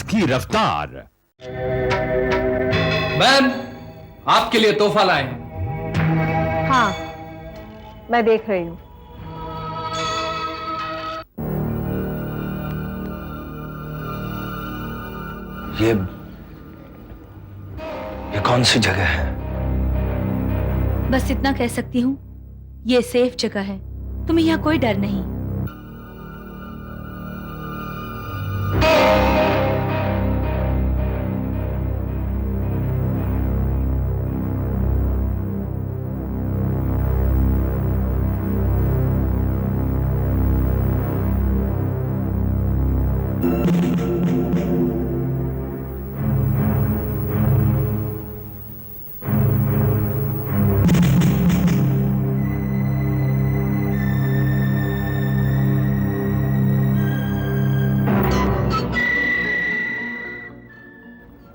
की रफ्तार। मैम, आपके लिए तोहफा लाए हैं। हाँ, मैं देख रही हूँ। ये कौन सी जगह है? बस इतना कह सकती हूँ, ये सेफ जगह है, तुम्हें यहाँ कोई डर नहीं।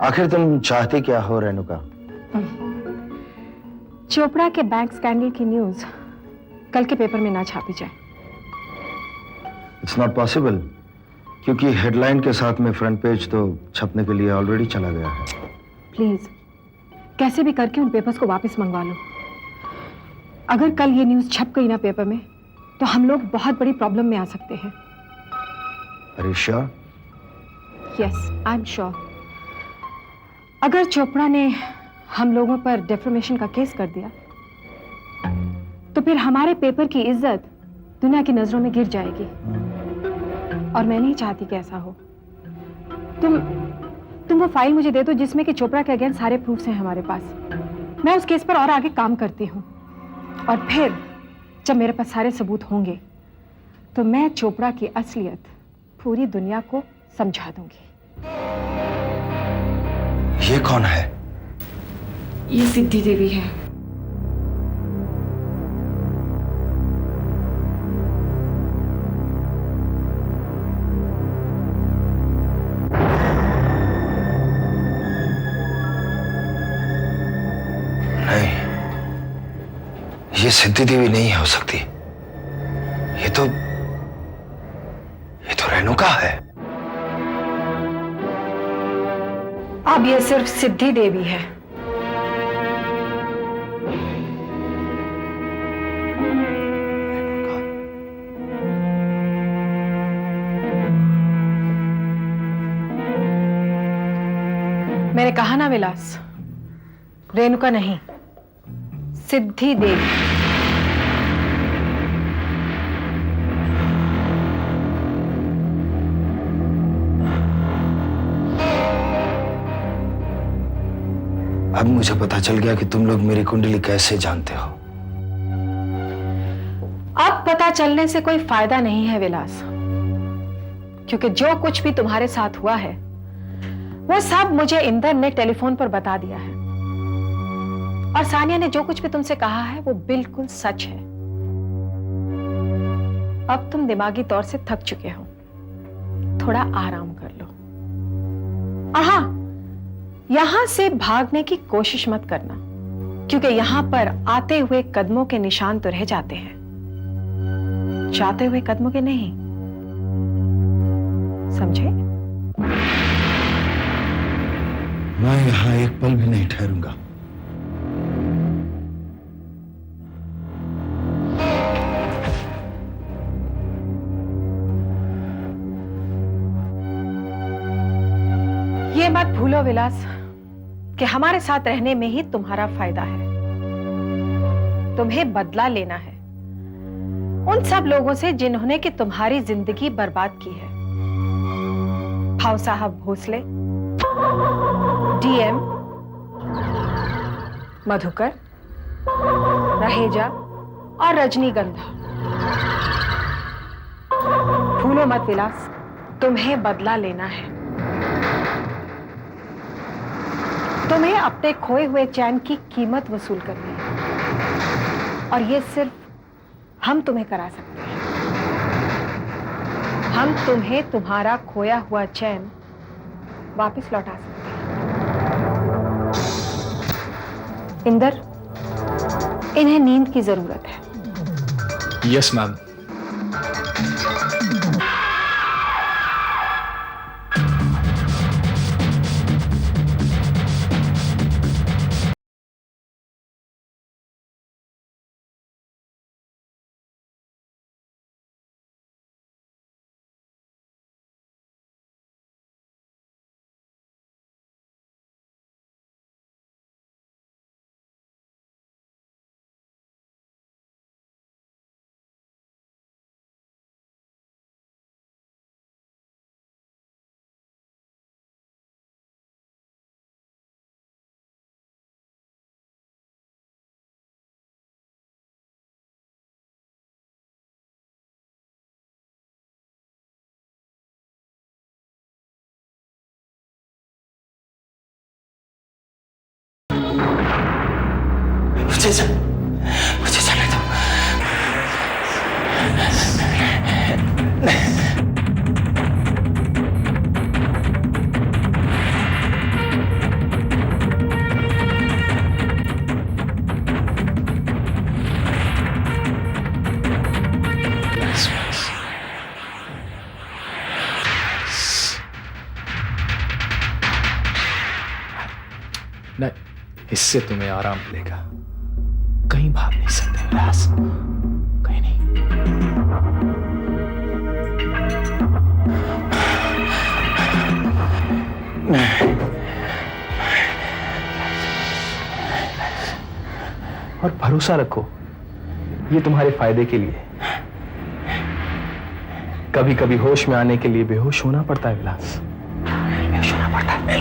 आखिर तुम चाहती क्या हो रेणुका? चोपड़ा के बैंक स्कैंडल की न्यूज कल के पेपर में ना छापी जाए। इट्स नॉट पॉसिबल, क्योंकि हेडलाइन के साथ में फ्रंट पेज तो छपने के लिए ऑलरेडी चला गया है। प्लीज कैसे भी करके उन पेपर्स को वापस मंगवा लो। अगर कल ये न्यूज छप गई ना पेपर में, तो हम लोग बहुत बड़ी प्रॉब्लम में आ सकते हैं। Are you sure? Yes, I am sure. अगर चोपड़ा ने हम लोगों पर डेफेमेशन का केस कर दिया, तो फिर हमारे पेपर की इज्जत दुनिया की नजरों में गिर जाएगी, और मैं नहीं चाहती कि ऐसा हो। तुम वो फाइल मुझे दे दो जिसमें कि चोपड़ा के अगेंस्ट सारे प्रूफ्स हैं हमारे पास। मैं उस केस पर और आगे काम करती हूँ, और फिर जब मेरे पास सारे सबूत होंगे, तो मैं चोपड़ा की असलियत पूरी दुनिया को समझा दूंगी। ये कौन है? ये सिद्धि देवी है। नहीं, ये सिद्धि देवी नहीं हो सकती। ये तो रेणुका है। अब ये सिर्फ सिद्धि देवी है। मैंने कहा ना विलास, रेणुका नहीं, सिद्धि देवी। अब मुझे पता चल गया कि तुम लोग मेरी कुंडली कैसे जानते हो। अब पता चलने से कोई फायदा नहीं है विलास, क्योंकि जो कुछ भी तुम्हारे साथ हुआ है वो सब मुझे इंदर ने टेलीफोन पर बता दिया है, और सानिया ने जो कुछ भी तुमसे कहा है वो बिल्कुल सच है। अब तुम दिमागी तौर से थक चुके हो, थोड़ा आराम कर लो। और हाँ, यहां से भागने की कोशिश मत करना, क्योंकि यहां पर आते हुए कदमों के निशान तो रह जाते हैं, जाते हुए कदमों के नहीं। समझे? मैं यहां एक पल भी नहीं ठहरूंगा। ये मत भूलो विलास कि हमारे साथ रहने में ही तुम्हारा फायदा है। तुम्हें बदला लेना है उन सब लोगों से जिन्होंने कि तुम्हारी जिंदगी बर्बाद की है। भाव साहब भोसले, डीएम, मधुकर, रहेजा और रजनीगंधा। भूलो मत विलास, तुम्हें बदला लेना है। तुम्हें अपने खोए हुए चैन की कीमत वसूल करनी है, और ये सिर्फ हम तुम्हें करा सकते हैं। हम तुम्हें तुम्हारा खोया हुआ चैन वापस लौटा सकते हैं। इंदर, इन्हें नींद की जरूरत है। Yes ma'am. मुझे चलने दो। नहीं, इससे तुम्हें आराम मिलेगा। कहीं भाग नहीं सकते विलास, कहीं नहीं। और भरोसा रखो, ये तुम्हारे फायदे के लिए। कभी कभी होश में आने के लिए बेहोश होना पड़ता है विलास, बेहोश होना पड़ता है।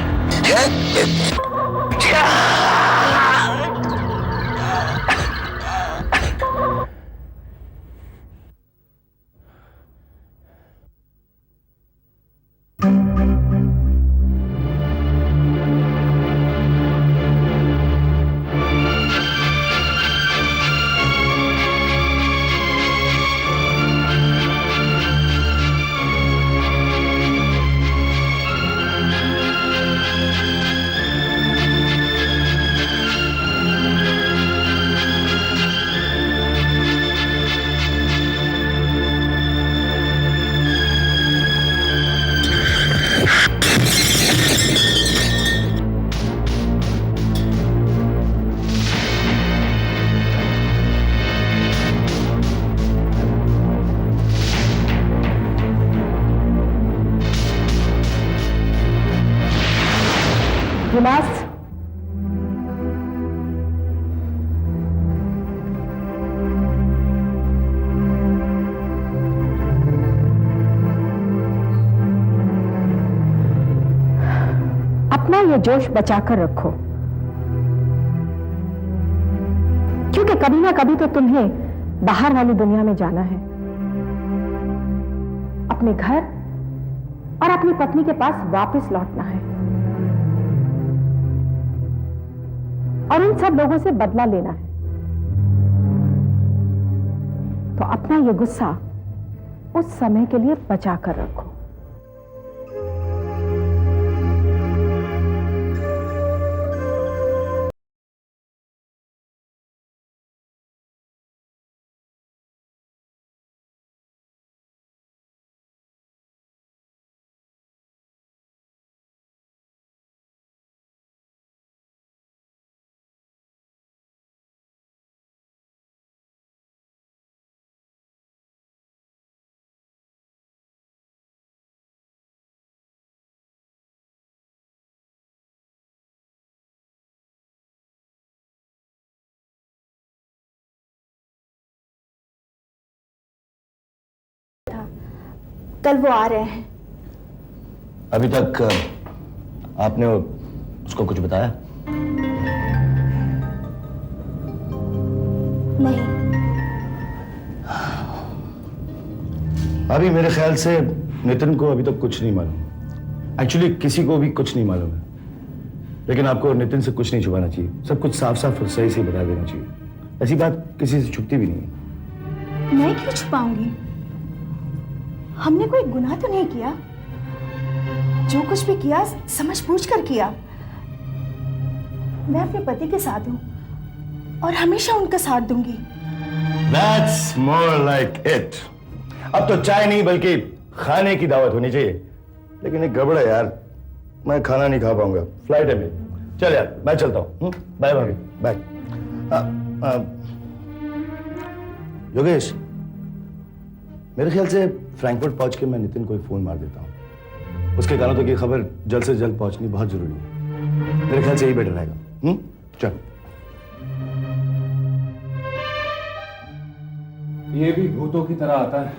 विलास, अपना ये जोश बचाकर रखो, क्योंकि कभी ना कभी तो तुम्हें बाहर वाली दुनिया में जाना है, अपने घर और अपनी पत्नी के पास वापस लौटना है और उन सब लोगों से बदला लेना है। तो अपना ये गुस्सा उस समय के लिए बचा कर रखो। कल वो आ रहे हैं। अभी तक आपने उसको कुछ बताया? नहीं। अभी मेरे ख्याल से नितिन को अभी तक कुछ नहीं मालूम। एक्चुअली किसी को भी कुछ नहीं मालूम है, लेकिन आपको नितिन से कुछ नहीं छुपाना चाहिए। सब कुछ साफ साफ और सही से बता देना चाहिए। ऐसी बात किसी से छुपती भी नहीं है। मैं क्यों छुपाऊंगी? हमने कोई गुनाह तो नहीं किया। जो कुछ भी किया समझ बूझ कर किया। मैं अपने पति के साथ हूं और हमेशा उनका साथ दूंगी। That's more like it. अब तो चाय नहीं बल्कि खाने की दावत होनी चाहिए। लेकिन एक गड़बड़ है यार, मैं खाना नहीं खा पाऊंगा, फ्लाइट है मेरी। चल यार मैं चलता हूँ। बाय भाभी, बाय। योगेश, मेरे ख्याल से फ्रैंकफर्ट पहुंच के मैं नितिन को एक फोन मार देता हूँ। उसके कानों तक ये खबर जल्द से जल्द पहुंचनी बहुत जरूरी है। मेरे ख्याल से यही बेटर रहेगा। चल। ये भी भूतों की तरह आता है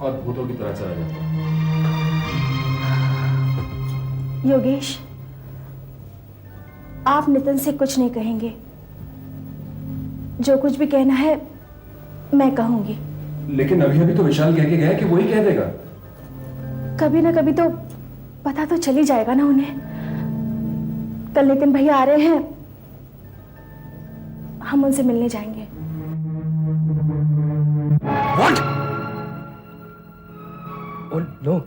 और भूतों की तरह चला जाता है। योगेश, आप नितिन से कुछ नहीं कहेंगे। जो कुछ भी कहना है मैं कहूंगी। लेकिन अभी अभी तो विशाल कह के गया कि वही कह देगा। कभी ना कभी तो पता तो चल ही जाएगा ना उन्हें। कल नितिन भैया आ रहे हैं, हम उनसे मिलने जाएंगे। What? Oh no.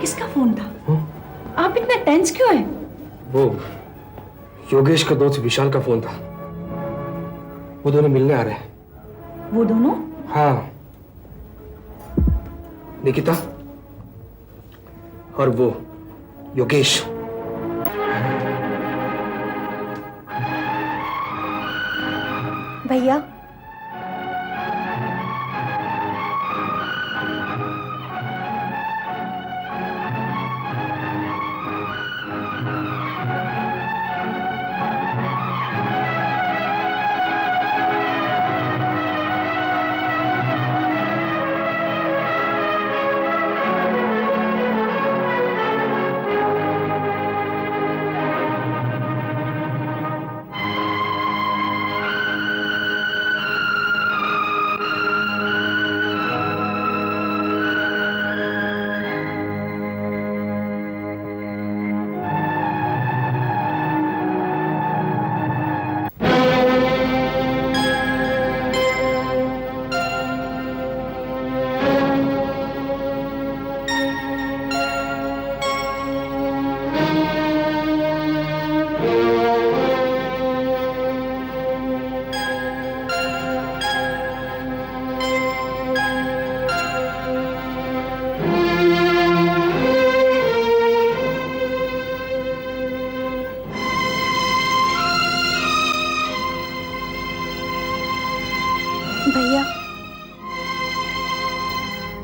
किसका फोन था? आप इतना टेंस क्यों हैं? वो योगेश का दोस्त विशाल का फोन था। वो दोनों मिलने आ रहे हैं। वो दोनों? हाँ, निकिता और वो योगेश। भैया, भैया,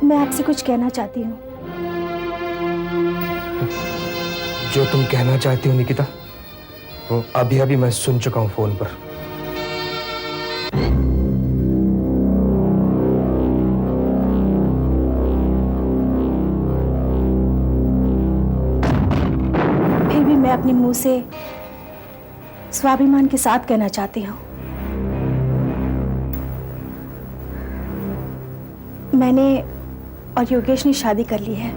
मैं आपसे कुछ कहना चाहती हूँ। जो तुम कहना चाहती हो निकिता, वो अभी अभी मैं सुन चुका हूं फोन पर। फिर भी मैं अपने मुंह से स्वाभिमान के साथ कहना चाहती हूँ। मैंने और योगेश ने शादी कर ली है।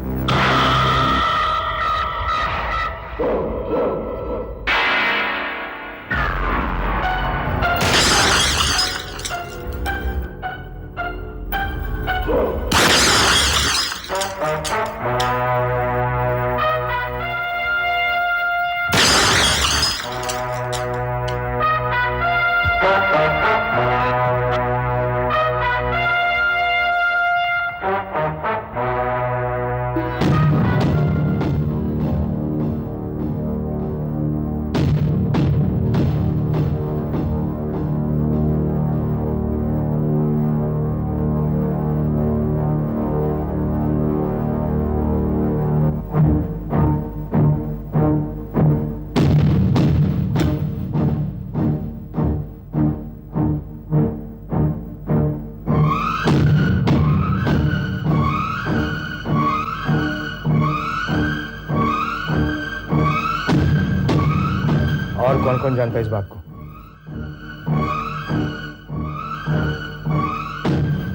और कौन कौन जानता है इस बात को?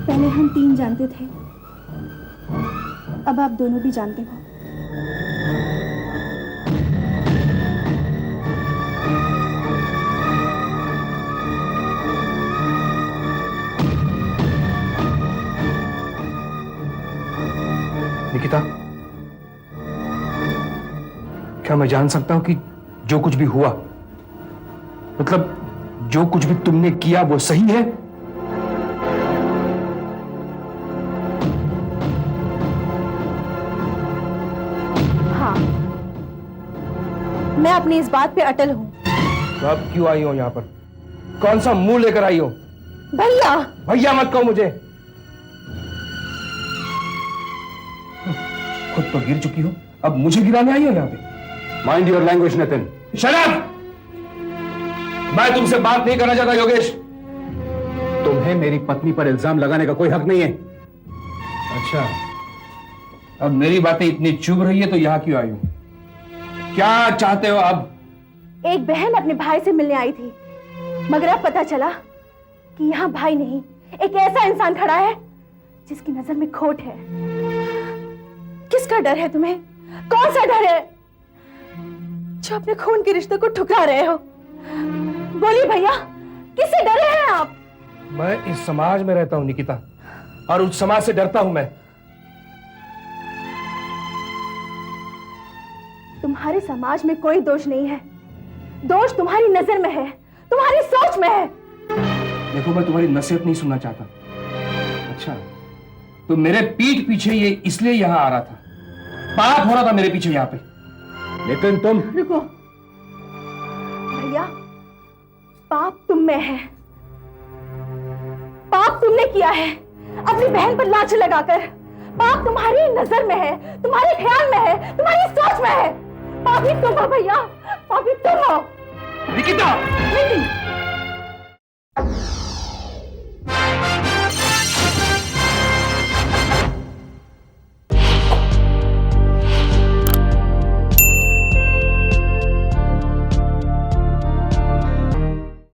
पहले हम 3 जानते थे, अब आप दोनों भी जानते हो। निकिता, क्या मैं जान सकता हूं कि जो कुछ भी हुआ, मतलब जो कुछ भी तुमने किया वो सही है? हाँ, मैं अपनी इस बात पे अटल हूँ। तो अब क्यों आई हो यहाँ पर? कौन सा मुंह लेकर आई हो? भैया, भैया मत कहो मुझे। खुद तो गिर चुकी हो, अब मुझे गिराने आई हो यहाँ पे? Mind your language Nitin. Shut up! मैं तुमसे बात नहीं करना चाहता योगेश। तुम तुम्हें मेरी पत्नी पर इल्जाम लगाने का कोई हक नहीं है। अच्छा, अब मेरी बातें इतनी चुभ रही है तो यहाँ क्यों आई हूं? क्या चाहते हो अब? एक बहन अपने भाई से मिलने आई थी, मगर अब पता चला कि यहाँ भाई नहीं, एक ऐसा इंसान खड़ा है जिसकी नजर में खोट है। किसका डर है तुम्हें? कौन सा डर है जो अपने खून के रिश्ते को ठुकरा रहे हो? बोलिए भैया, किससे डरे हैं आप? मैं इस समाज में रहता हूं निकिता, और उस समाज से डरता हूं मैं। तुम्हारे समाज में कोई दोष नहीं है, दोष तुम्हारी नजर में है, तुम्हारी सोच में है। देखो, मैं तुम्हारी नसीहत नहीं सुनना चाहता। अच्छा, तो मेरे पीठ पीछे ये इसलिए यहां आ रहा था, पाप हो रहा था मेरे पीछे यहां पे। लेकिन तुम रुको भैया, पाप तुम में है, पाप तुमने किया है अपनी बहन पर लांछन लगाकर। पाप तुम्हारी नजर में है, तुम्हारे ख्याल में है, तुम्हारी सोच में है। पापी तुम हो भैया, पापी तुम हो। निकिता! नहीं।